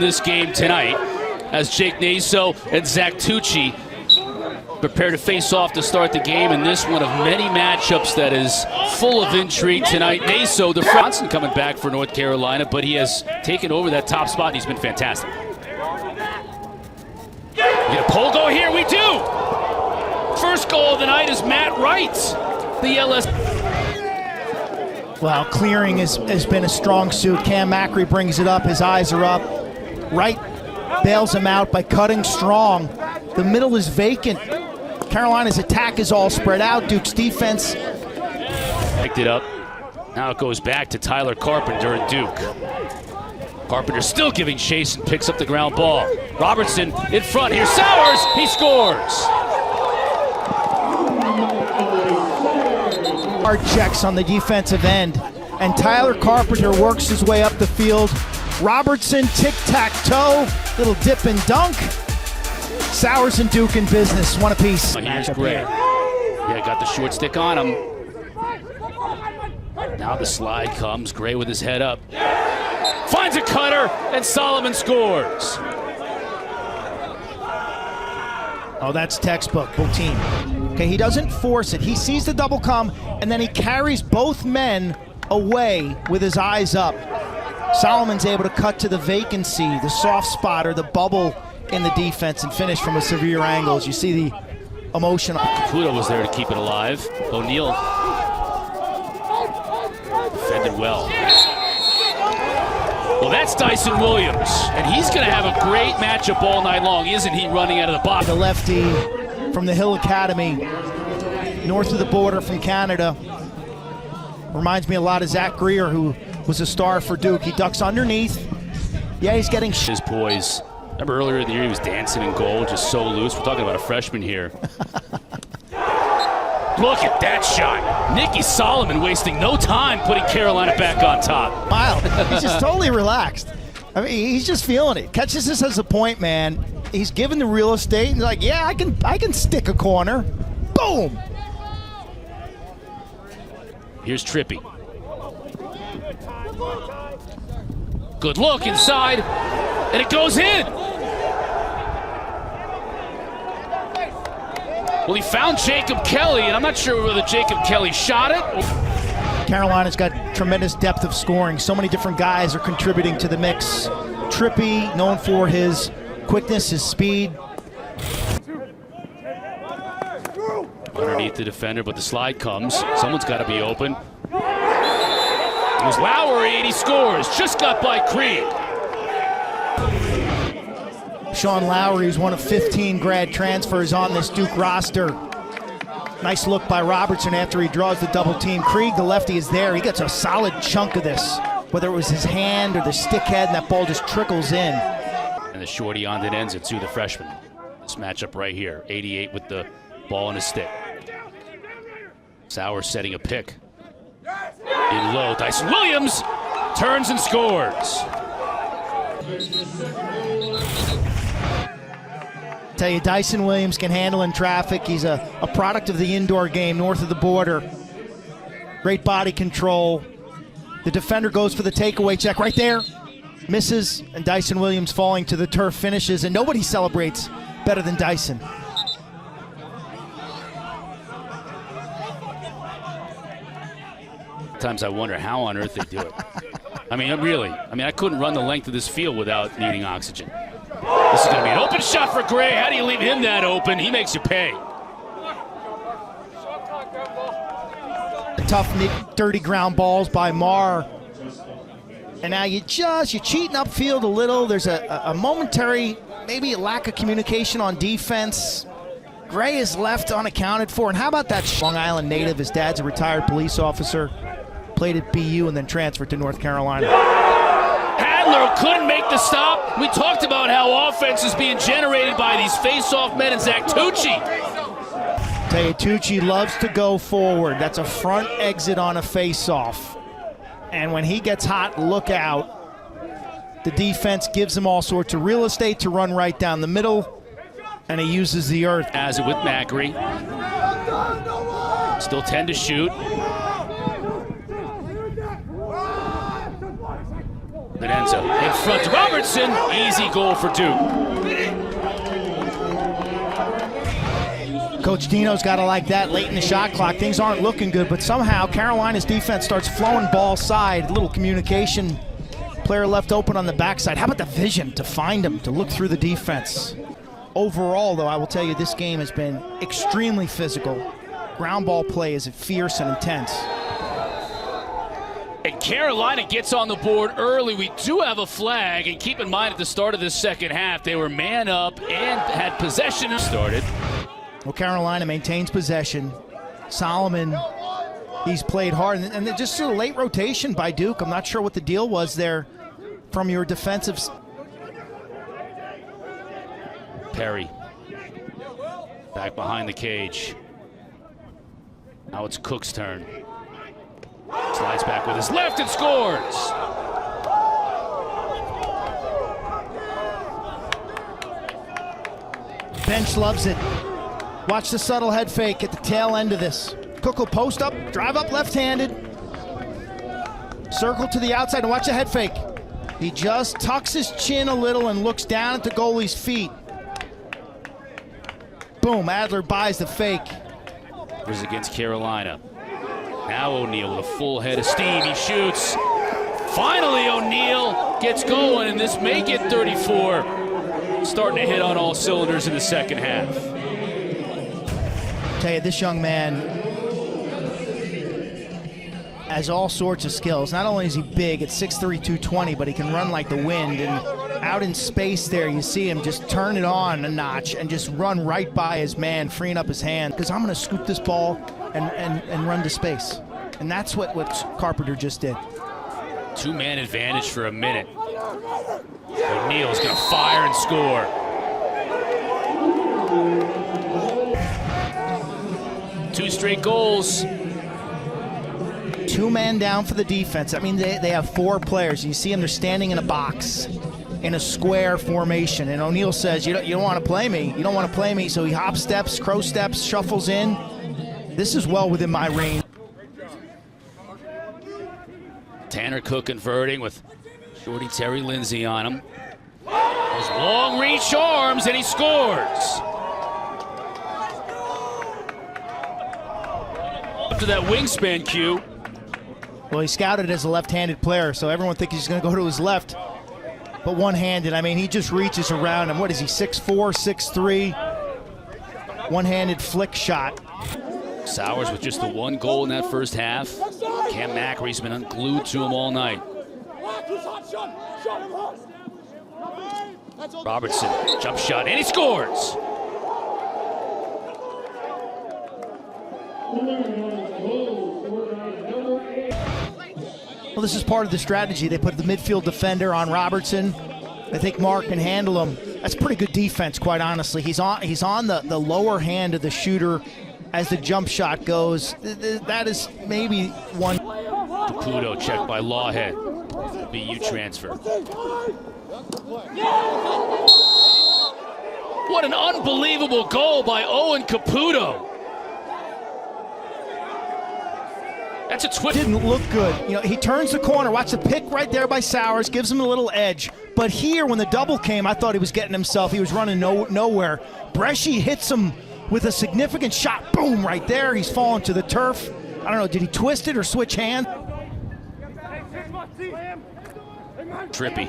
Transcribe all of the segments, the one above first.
this game tonight as Jake Naso and Zach Tucci prepare to face off to start the game in this one of many matchups that is full of intrigue tonight. Naso, the Johnson coming back for North Carolina, but he has taken over that top spot and he's been fantastic. We get a pole go here, we do! First goal of the night is Matt Wright, the LS. Well, clearing has been a strong suit. Cam Macri brings it up, his eyes are up. Wright bails him out by cutting strong. The middle is vacant. Carolina's attack is all spread out. Duke's defense picked it up. Now it goes back to Tyler Carpenter and Duke. Carpenter still giving chase and picks up the ground ball. Robertson in front. Here's Sowers. He scores. Hard checks on the defensive end, and Tyler Carpenter works his way up the field. Robertson tic-tac-toe, little dip and dunk. Sowers and Duke in business, one apiece. Here's Gray. Yeah, got the short stick on him. Now the slide comes. Gray with his head up. Finds a cutter, and Solomon scores. Oh, that's textbook, both team. Okay, he doesn't force it. He sees the double come, and then he carries both men away with his eyes up. Solomon's able to cut to the vacancy, the soft spot or the bubble in the defense and finish from a severe angle. As you see the emotion. Caputo was there to keep it alive. O'Neal defended well. Well, that's Dyson Williams, and he's going to have a great matchup all night long, isn't he, running out of the box? The lefty from the Hill Academy, north of the border from Canada. Reminds me a lot of Zach Greer, who was a star for Duke. He ducks underneath. Yeah, he's getting his poise. Remember earlier in the year he was dancing in goal, just so loose. We're talking about a freshman here. Look at that shot. Nicky Solomon wasting no time putting Carolina back on top. Wow, he's just totally relaxed. I mean, he's just feeling it. Catches this as a point man. He's given the real estate and he's like, yeah, I can stick a corner. Boom. Here's Trippy. Good look inside, and it goes in. Well, he found Jacob Kelly, and I'm not sure whether Jacob Kelly shot it. Carolina's got tremendous depth of scoring. So many different guys are contributing to the mix. Trippy, known for his quickness, his speed. Underneath the defender, but the slide comes. Someone's got to be open. It was Lowry, and he scores. Just got by Creed. Sean Lowry is one of 15 grad transfers on this Duke roster. Nice look by Robertson after he draws the double team. Krieg, the lefty, is there. He gets a solid chunk of this, whether it was his hand or the stick head, and that ball just trickles in. And the shorty on that ends it to the freshman. This matchup right here, 88 with the ball in his stick. Sowers setting a pick. In low, Dyson Williams turns and scores. Tell you, Dyson Williams can handle in traffic. He's a product of the indoor game north of the border. Great body control. The defender goes for the takeaway check right there. Misses, and Dyson Williams falling to the turf finishes, and nobody celebrates better than Dyson. Sometimes I wonder how on earth they do it. I mean, really. I mean, I couldn't run the length of this field without needing oxygen. This is going to be an open shot for Gray. How do you leave him that open? He makes you pay. Tough, dirty ground balls by Marr. And now you're cheating upfield a little. There's a momentary, maybe a lack of communication on defense. Gray is left unaccounted for. And how about that Long Island native? His dad's a retired police officer. Played at BU and then transferred to North Carolina. Adler couldn't make the stop. We talked about how offense is being generated by these face-off men and Zach Tucci. Tell you, Tucci loves to go forward. That's a front exit on a face-off. And when he gets hot, look out. The defense gives him all sorts of real estate to run right down the middle, and he uses the earth. Has it with Macri. Still 10 to shoot. Benenza in front to Robertson. Easy goal for Duke. Coach Dino's got to like that late in the shot clock. Things aren't looking good, but somehow Carolina's defense starts flowing ball side. Little communication. Player left open on the backside. How about the vision to find him, to look through the defense? Overall, though, I will tell you this game has been extremely physical. Ground ball play is fierce and intense. And Carolina gets on the board early. We do have a flag, and keep in mind at the start of this second half, they were man up and had possession started. Well, Carolina maintains possession. Solomon, he's played hard, and just a late rotation by Duke. I'm not sure what the deal was there from your defensive. Perry back behind the cage. Now it's Cook's turn. Slides back with his left and scores. Bench loves it. Watch the subtle head fake at the tail end of this. Cook will post up, drive up left-handed. Circle to the outside and watch the head fake. He just tucks his chin a little and looks down at the goalie's feet. Boom, Adler buys the fake. Here's against Carolina. Now O'Neal with a full head of steam. He shoots. Finally, O'Neal gets going, and this may get 34. Starting to hit on all cylinders in the second half. Tell you, this young man has all sorts of skills. Not only is he big at 6'3", 220, but he can run like the wind. And out in space there, you see him just turn it on a notch and just run right by his man, freeing up his hand. Because I'm going to scoop this ball and run to space. And that's what Carpenter just did. Two-man advantage for a minute. O'Neal's going to fire and score. Two straight goals. Two men down for the defense. I mean, they have four players. You see them, they're standing in a box in a square formation. And O'Neal says, you don't want to play me. You don't want to play me. So he hop steps, crow steps, shuffles in. This is well within my range. Tanner Cook converting with shorty Terry Lindsay on him. Those long reach arms, and he scores. Up to that wingspan cue. Well, he scouted as a left-handed player, so everyone thinks he's going to go to his left. But one-handed, I mean, he just reaches around him. What is he, 6'4", 6'3"? One-handed flick shot. Sowers with just the one goal in that first half. Cam Mackery's been unglued to him all night. Robertson, jump shot, and he scores! Well, this is part of the strategy. They put the midfield defender on Robertson. I think Mark can handle him. That's pretty good defense, quite honestly. He's on the lower hand of the shooter as the jump shot goes. That is maybe one. Caputo checked by Lawhead. BU transfer. What an unbelievable goal by Owen Caputo. That's a twist. Didn't look good. You know, he turns the corner. Watch the pick right there by Sowers. Gives him a little edge. But here, when the double came, I thought he was getting himself. He was running nowhere. Bresci hits him with a significant shot. Boom, right there. He's falling to the turf. I don't know, did he twist it or switch hands? Trippy.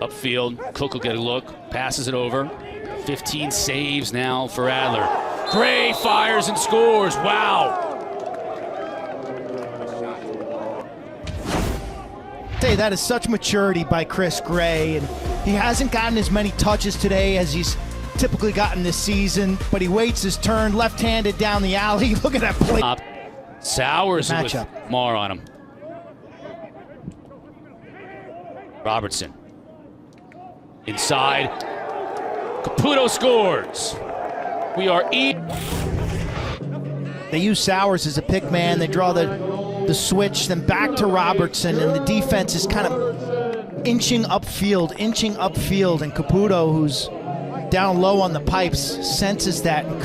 Upfield. Cook will get a look. Passes it over. 15 saves now for Adler. Gray fires and scores. Wow. Hey, that is such maturity by Chris Gray, and he hasn't gotten as many touches today as he's typically gotten this season, but he waits his turn, left-handed down the alley. Look at that play. Sowers with Marr on him. Robertson. Inside. Caputo scores. We are They use Sowers as a pick man. They draw the switch, then back to Robertson, and the defense is kind of inching upfield, and Caputo, who's down low on the pipes, senses that and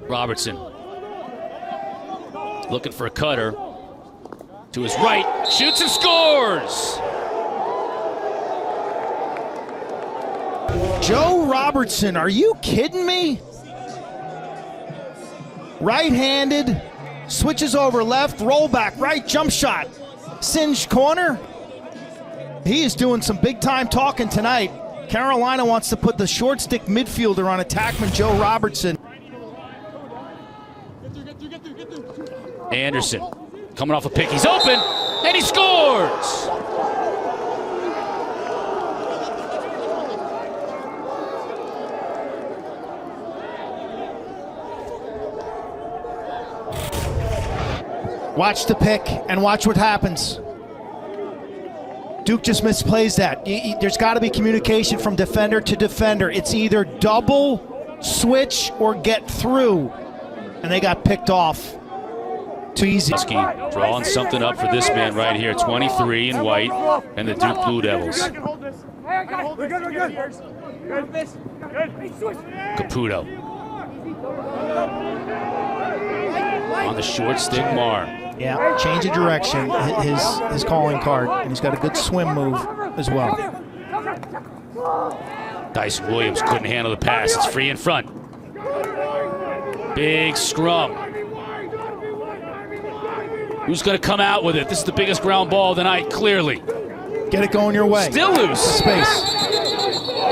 Robertson looking for a cutter. To his right, shoots and scores! Joe Robertson, are you kidding me? Right-handed, switches over left, rollback, right, jump shot. Singed corner. He is doing some big-time talking tonight. Carolina wants to put the short stick midfielder on attackman Joe Robertson. Anderson coming off a pick. He's open, and he scores! Watch the pick and watch what happens. Duke just misplays that. There's got to be communication from defender to defender. It's either double, switch, or get through. And they got picked off. Too easy. Drawing something up for this man right here. 23 in white and the Duke Blue Devils. Caputo. On the short stick, Marr. Yeah, change of direction, his calling card, and he's got a good swim move as well. Dyson Williams couldn't handle the pass. It's free in front. Big scrum. Who's going to come out with it? This is the biggest ground ball of the night, clearly. Get it going your way. Still loose. Space.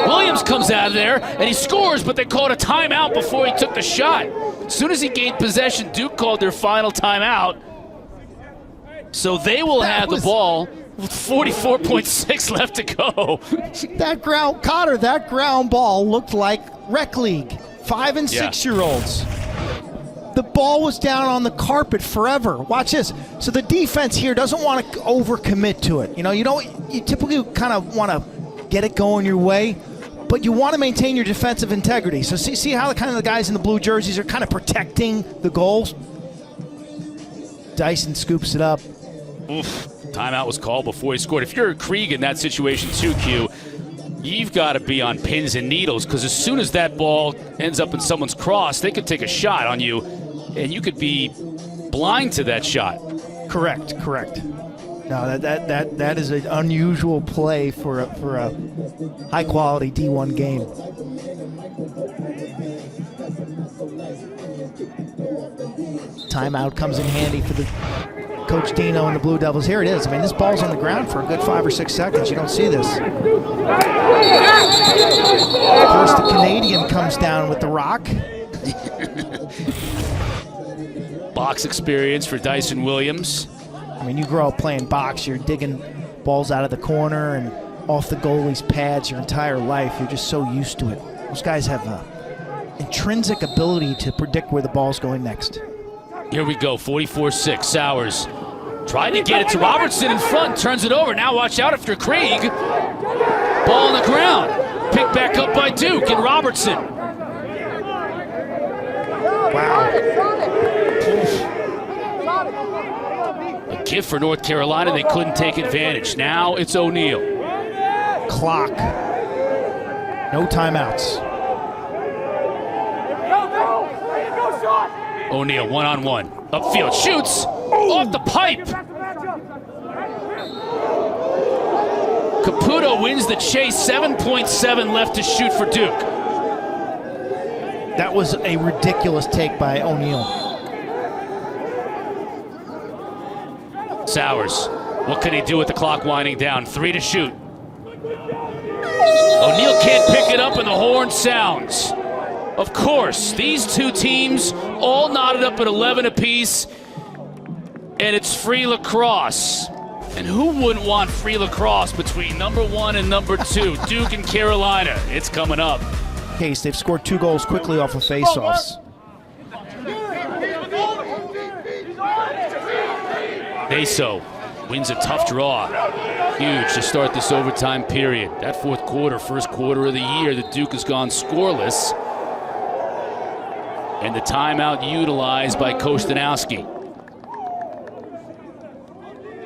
Williams comes out of there, and he scores, but they called a timeout before he took the shot. As soon as he gained possession, Duke called their final timeout. So they will have the ball with 44.6 left to go. That ground ball looked like rec league, 5 and 6 year olds. The ball was down on the carpet forever. Watch this. So the defense here doesn't want to overcommit to it. You typically kind of want to get it going your way, but you want to maintain your defensive integrity. So see how the guys in the blue jerseys are kind of protecting the goals? Dyson scoops it up. Oof. Timeout was called before he scored. If you're Krieg in that situation too, Q, you've got to be on pins and needles, because as soon as that ball ends up in someone's cross, they could take a shot on you, and you could be blind to that shot. Correct. No, that is an unusual play for a high-quality D1 game. Timeout comes in handy for the Coach Dino and the Blue Devils. Here it is. I mean, this ball's on the ground for a good 5 or 6 seconds. You don't see this. First, the Canadian comes down with the rock. Box experience for Dyson Williams. I mean, you grow up playing box. You're digging balls out of the corner and off the goalie's pads your entire life. You're just so used to it. Those guys have an intrinsic ability to predict where the ball's going next. Here we go, 44-6, Sowers. Trying to get it to Robertson in front, turns it over. Now watch out if you're Krieg. Ball on the ground. Picked back up by Duke and Robertson. Wow. A gift for North Carolina, they couldn't take advantage. Now it's O'Neal. Clock. No timeouts. O'Neal, one-on-one. Upfield, shoots! Off the pipe! Caputo wins the chase, 7.7 left to shoot for Duke. That was a ridiculous take by O'Neal. Sowers, what can he do with the clock winding down? 3 to shoot. O'Neal can't pick it up and the horn sounds. Of course, these two teams all knotted up at 11 apiece, and it's free lacrosse. And who wouldn't want free lacrosse between number 1 and number 2, Duke and Carolina? It's coming up. Case, they've scored 2 goals quickly off of faceoffs. Naso wins a tough draw. Huge to start this overtime period. That fourth quarter, first quarter of the year, the Duke has gone scoreless. And the timeout utilized by Kostanowski.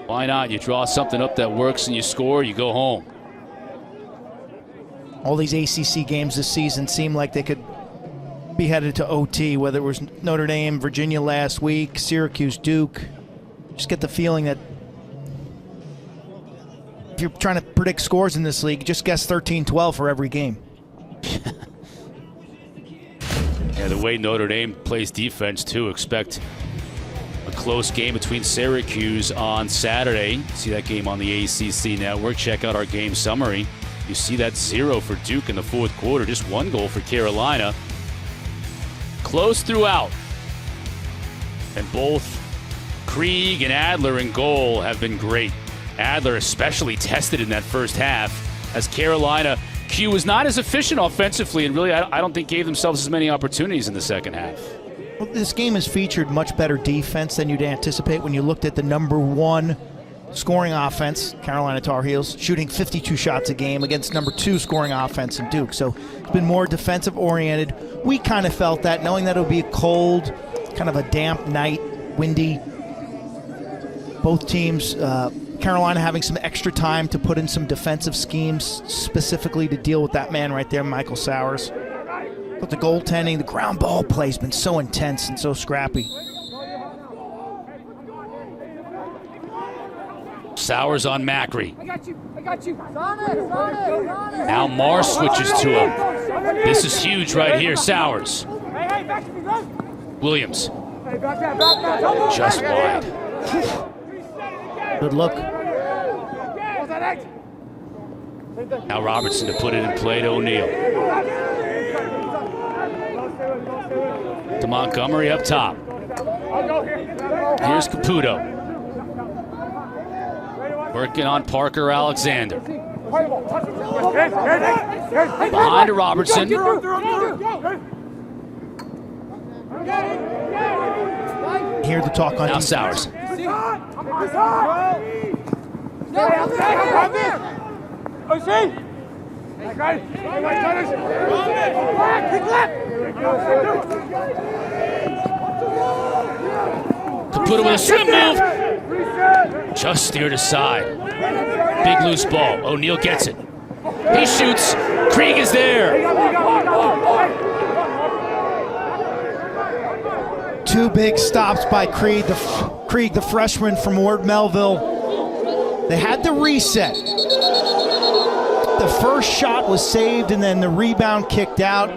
Why not? You draw something up that works and you score, you go home. All these ACC games this season seem like they could be headed to OT, whether it was Notre Dame, Virginia last week, Syracuse, Duke. Just get the feeling that if you're trying to predict scores in this league, just guess 13-12 for every game. Yeah, the way Notre Dame plays defense, too, expect a close game between Syracuse on Saturday. See that game on the ACC Network. Check out our game summary. You see that 0 for Duke in the fourth quarter, just 1 goal for Carolina. Close throughout. And both Krieg and Adler in goal have been great. Adler especially tested in that first half as Carolina Q was not as efficient offensively and really I don't think gave themselves as many opportunities in the second half. Well, this game has featured much better defense than you'd anticipate when you looked at the number 1 scoring offense, Carolina Tar Heels, shooting 52 shots a game against number 2 scoring offense in Duke. So it's been more defensive oriented. We kind of felt that, knowing that it would be a cold, kind of a damp night, windy. Both teams, Carolina having some extra time to put in some defensive schemes specifically to deal with that man right there, Michael Sowers. But the goaltending, the ground ball play has been so intense and so scrappy. Sowers on Macri. I got you. Now Marr switches to him. This is huge right here, Sowers. Williams. Just wide. Good look. Now Robertson to put it in play to O'Neal. To Montgomery up top. Here's Caputo. Working on Parker Alexander. Behind to Robertson. Hear the talk on Now defense. Sowers. Caputo with a swim move. Just steered aside. Big loose ball. O'Neal gets it. He shoots. Krieg is there. 2 big stops by Krieg, the freshman from Ward Melville. They had the reset. The first shot was saved and then the rebound kicked out.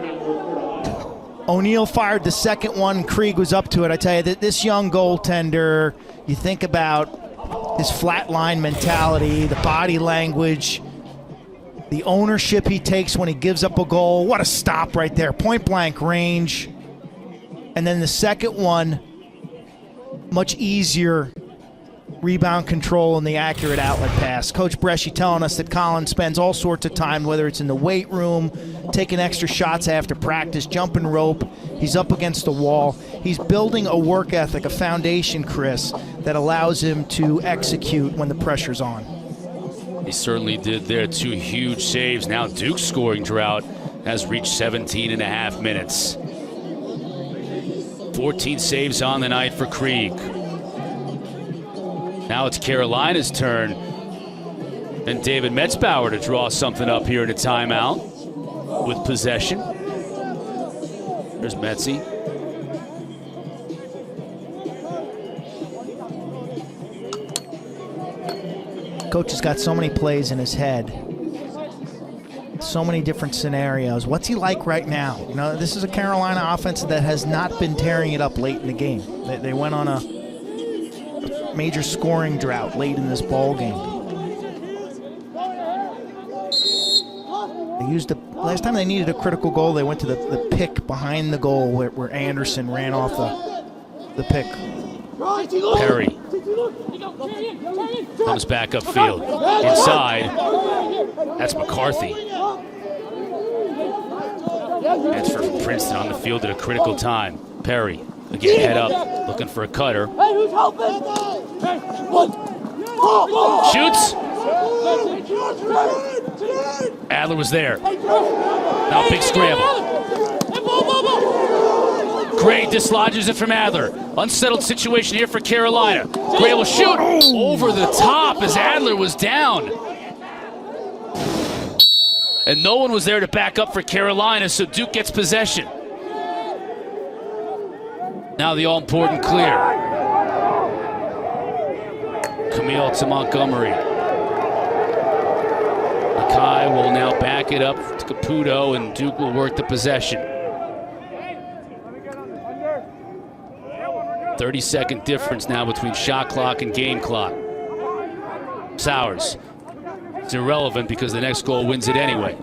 O'Neal fired the second one. Krieg was up to it. I tell you, that this young goaltender, you think about his flatline mentality, the body language, the ownership he takes when he gives up a goal. What a stop right there. Point blank range. And then the second one, much easier rebound control and the accurate outlet pass. Coach Bresci telling us that Colin spends all sorts of time, whether it's in the weight room, taking extra shots after practice, jumping rope. He's up against the wall. He's building a work ethic, a foundation, Chris, that allows him to execute when the pressure's on. He certainly did there. 2 huge saves. Now Duke's scoring drought has reached 17 and a half minutes. 14 saves on the night for Krieg. Now it's Carolina's turn. And David Metzbauer to draw something up here in a timeout with possession. There's Metzi. Coach has got so many plays in his head. So many different scenarios. What's he like right now? You know, this is a Carolina offense that has not been tearing it up late in the game. They went on a major scoring drought late in this ball game. They used last time they needed a critical goal, they went to the pick behind the goal where Anderson ran off the pick. Perry comes back upfield. Inside, that's McCarthy. Transfer from Princeton on the field at a critical time. Perry, again, head up, looking for a cutter. Shoots. Adler was there. Now big scramble. Gray dislodges it from Adler. Unsettled situation here for Carolina. Gray will shoot over the top as Adler was down. And no one was there to back up for Carolina, so Duke gets possession. Now the all-important clear. Camille to Montgomery. Kai will now back it up to Caputo, and Duke will work the possession. 30-second difference now between shot clock and game clock. Sowers. It's irrelevant because the next goal wins it anyway.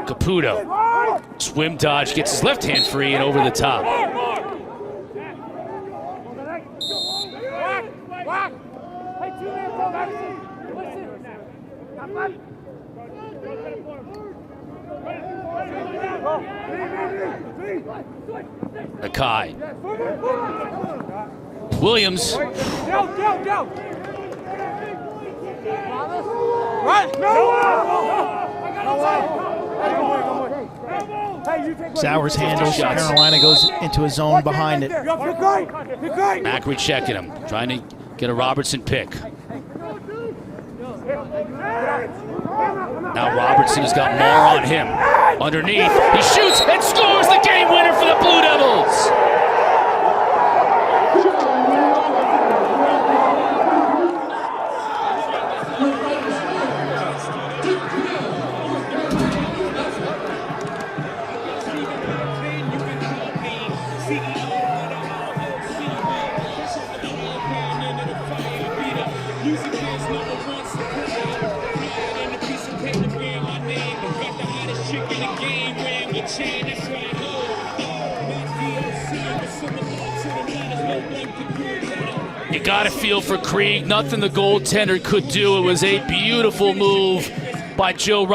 Caputo. Swim dodge, gets his left hand free and over the top. Akai. Williams. Sowers handles. Carolina goes into a zone behind it. Macri checking him, trying to get a Robertson pick. Now Robertson has got more on him. Underneath, he shoots and scores the game winner for the Blue Devils. You got to feel for Krieg. Nothing the goaltender could do. It was a beautiful move by Joe Robertson.